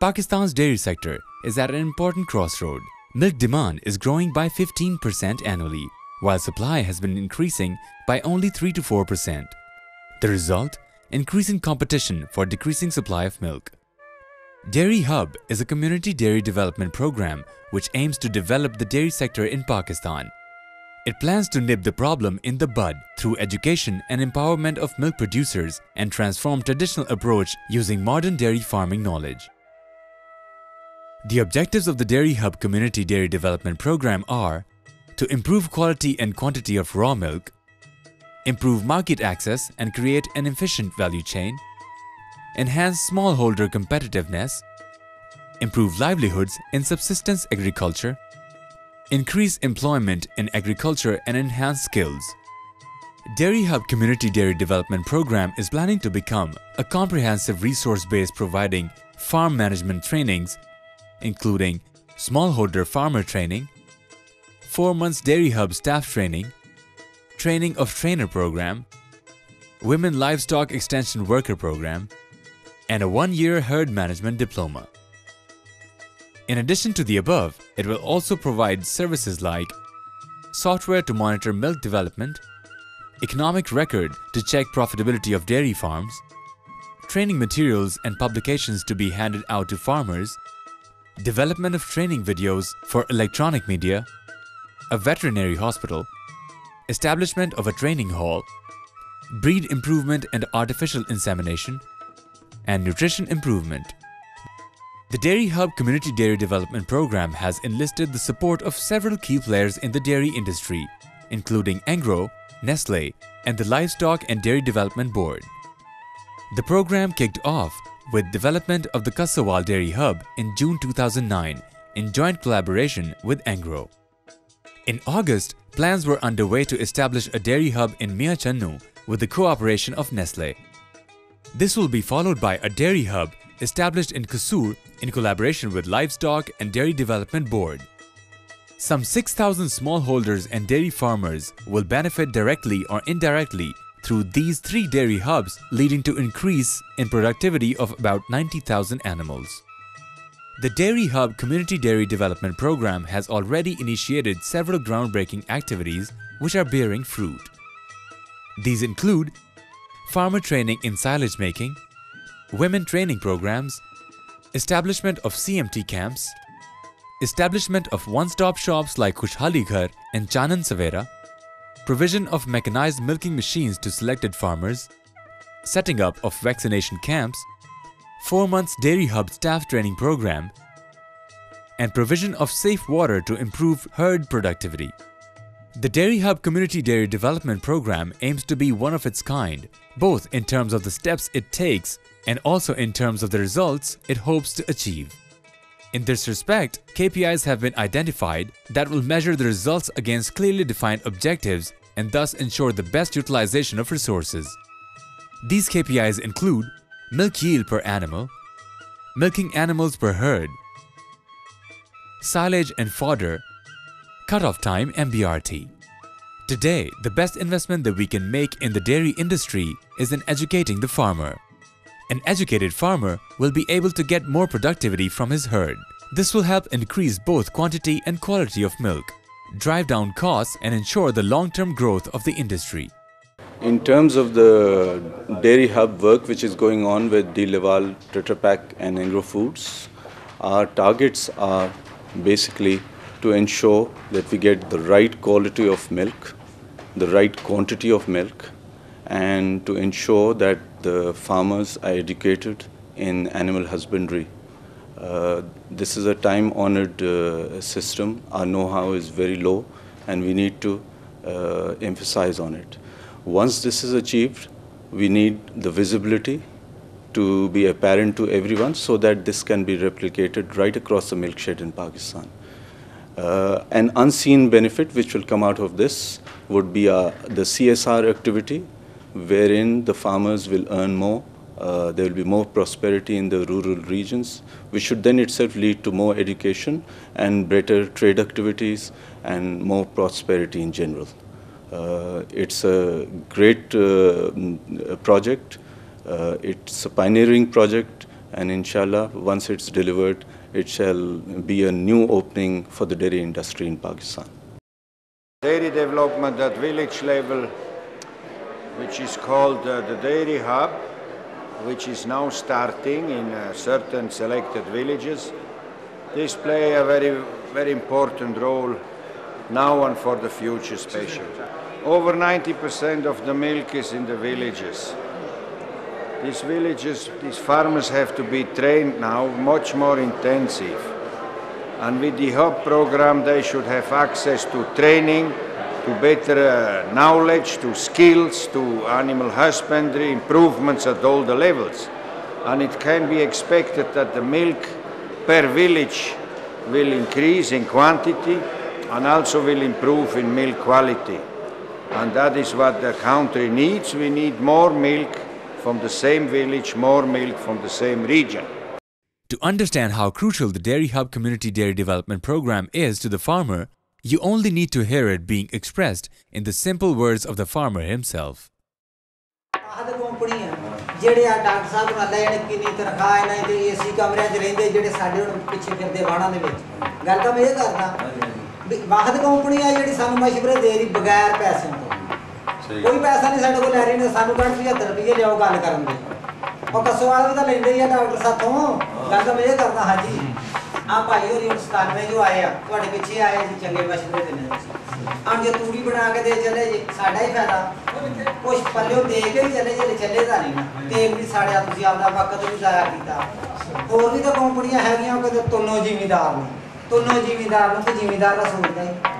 Pakistan's dairy sector is at an important crossroad. Milk demand is growing by 15% annually, while supply has been increasing by only 3 to 4%. The result? Increasing competition for decreasing supply of milk. Dairy Hub is a community dairy development program which aims to develop the dairy sector in Pakistan. It plans to nip the problem in the bud through education and empowerment of milk producers and transform traditional approach using modern dairy farming knowledge. The objectives of the Dairy Hub Community Dairy Development Program are to improve quality and quantity of raw milk, improve market access and create an efficient value chain, enhance smallholder competitiveness, improve livelihoods in subsistence agriculture, increase employment in agriculture and enhance skills. Dairy Hub Community Dairy Development Program is planning to become a comprehensive resource base providing farm management trainings including smallholder farmer training, 4 months Dairy Hub staff training, training of trainer program, women livestock extension worker program, and a 1-year herd management diploma. In addition to the above, it will also provide services like software to monitor milk development, economic record to check profitability of dairy farms, training materials and publications to be handed out to farmers, development of training videos for electronic media, a veterinary hospital, establishment of a training hall, breed improvement and artificial insemination, and nutrition improvement. The Dairy Hub Community Dairy Development Program has enlisted the support of several key players in the dairy industry, including Engro, Nestle, and the Livestock and Dairy Development Board. The program kicked off with development of the Kassowal Dairy Hub in June 2009 in joint collaboration with Engro. In August, plans were underway to establish a dairy hub in Mian Channu with the cooperation of Nestle. This will be followed by a dairy hub established in Kasur in collaboration with Livestock and Dairy Development Board. Some 6,000 smallholders and dairy farmers will benefit directly or indirectly through these 3 dairy hubs, leading to increase in productivity of about 90,000 animals. The Dairy Hub Community Dairy Development Program has already initiated several groundbreaking activities which are bearing fruit. These include farmer training in silage making, women training programs, establishment of CMT camps, establishment of one-stop shops like Khushhali Ghar and Chanan Savera, provision of mechanized milking machines to selected farmers, setting up of vaccination camps, 4 months Dairy Hub staff training program, and provision of safe water to improve herd productivity. The Dairy Hub Community Dairy Development Program aims to be one of its kind, both in terms of the steps it takes and also in terms of the results it hopes to achieve. In this respect, KPIs have been identified that will measure the results against clearly defined objectives and thus ensure the best utilization of resources. These KPIs include milk yield per animal, milking animals per herd, silage and fodder, cutoff time MBRT. Today, the best investment that we can make in the dairy industry is in educating the farmer. An educated farmer will be able to get more productivity from his herd. This will help increase both quantity and quality of milk, drive down costs and ensure the long-term growth of the industry. In terms of the Dairy Hub work which is going on with Sahiwal, Tetra and Engro Foods, our targets are basically to ensure that we get the right quality of milk, the right quantity of milk, and to ensure that the farmers are educated in animal husbandry. This is a time-honored system. Our know-how is very low and we need to emphasize on it. Once this is achieved, we need the visibility to be apparent to everyone so that this can be replicated right across the milk shed in Pakistan. An unseen benefit which will come out of this would be the CSR activity, wherein the farmers will earn more. There will be more prosperity in the rural regions, which should then itself lead to more education and better trade activities and more prosperity in general. It's a great project. It's a pioneering project, and inshallah, once it's delivered, it shall be a new opening for the dairy industry in Pakistan. Dairy development at village level, which is called the Dairy Hub, which is now starting in certain selected villages. This play a very important role now and for the future especially. Over 90% of the milk is in the villages. These farmers have to be trained now much more intensive. And with the hub program, they should have access to training, to better knowledge, to skills, to animal husbandry, improvements at all the levels. And it can be expected that the milk per village will increase in quantity and also will improve in milk quality. And that is what the country needs. We need more milk from the same village, more milk from the same region. To understand how crucial the Dairy Hub Community Dairy Development Program is to the farmer, you only need to hear it being expressed in the simple words of the farmer himself. वाहद company है जी सानू मशवरे दे रही बगैर पैसों तो कोई पैसा नहीं साडे को लै रही ने सानू 75 रुपए लियाओ गल करन दे और कसवाल भी तो लेंदे ही डॉक्टर साथों गल तो मैं करना हां जी आ भाई और 97 जो आए ਤੁਹਾਡੇ ਪਿੱਛੇ ਆਏ ਜੀ ਚੰਗੇ ਮਸ਼ਵਰੇ ਦੇਣੇ हम जे तूड़ी बना के दे चले जी साडा ही फायदा कुछ पल्लियों दे के ही चले जे चले दा नहीं ना तेल भी साडा तुसी आपदा वक्त भी जाया कीता और भी तो कंपनियां हैगियां कि तोनो ਜ਼ਿਮੀਂਦਾਰ ਨੂੰ तोनो ਜ਼ਿਮੀਂਦਾਰ ਨੂੰ ਤੇ ਜ਼ਿਮੀਂਦਾਰ ਦਾ ਸੋਚਦਾ ਹੈ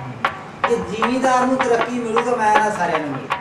ਜੇ ਜ਼ਿਮੀਂਦਾਰ ਨੂੰ ਤਰੱਕੀ ਮਿਲੂ ਤਾਂ ਮੈਂ ਨਾ ਸਾਰਿਆਂ ਨੂੰ ਮਿਲੂ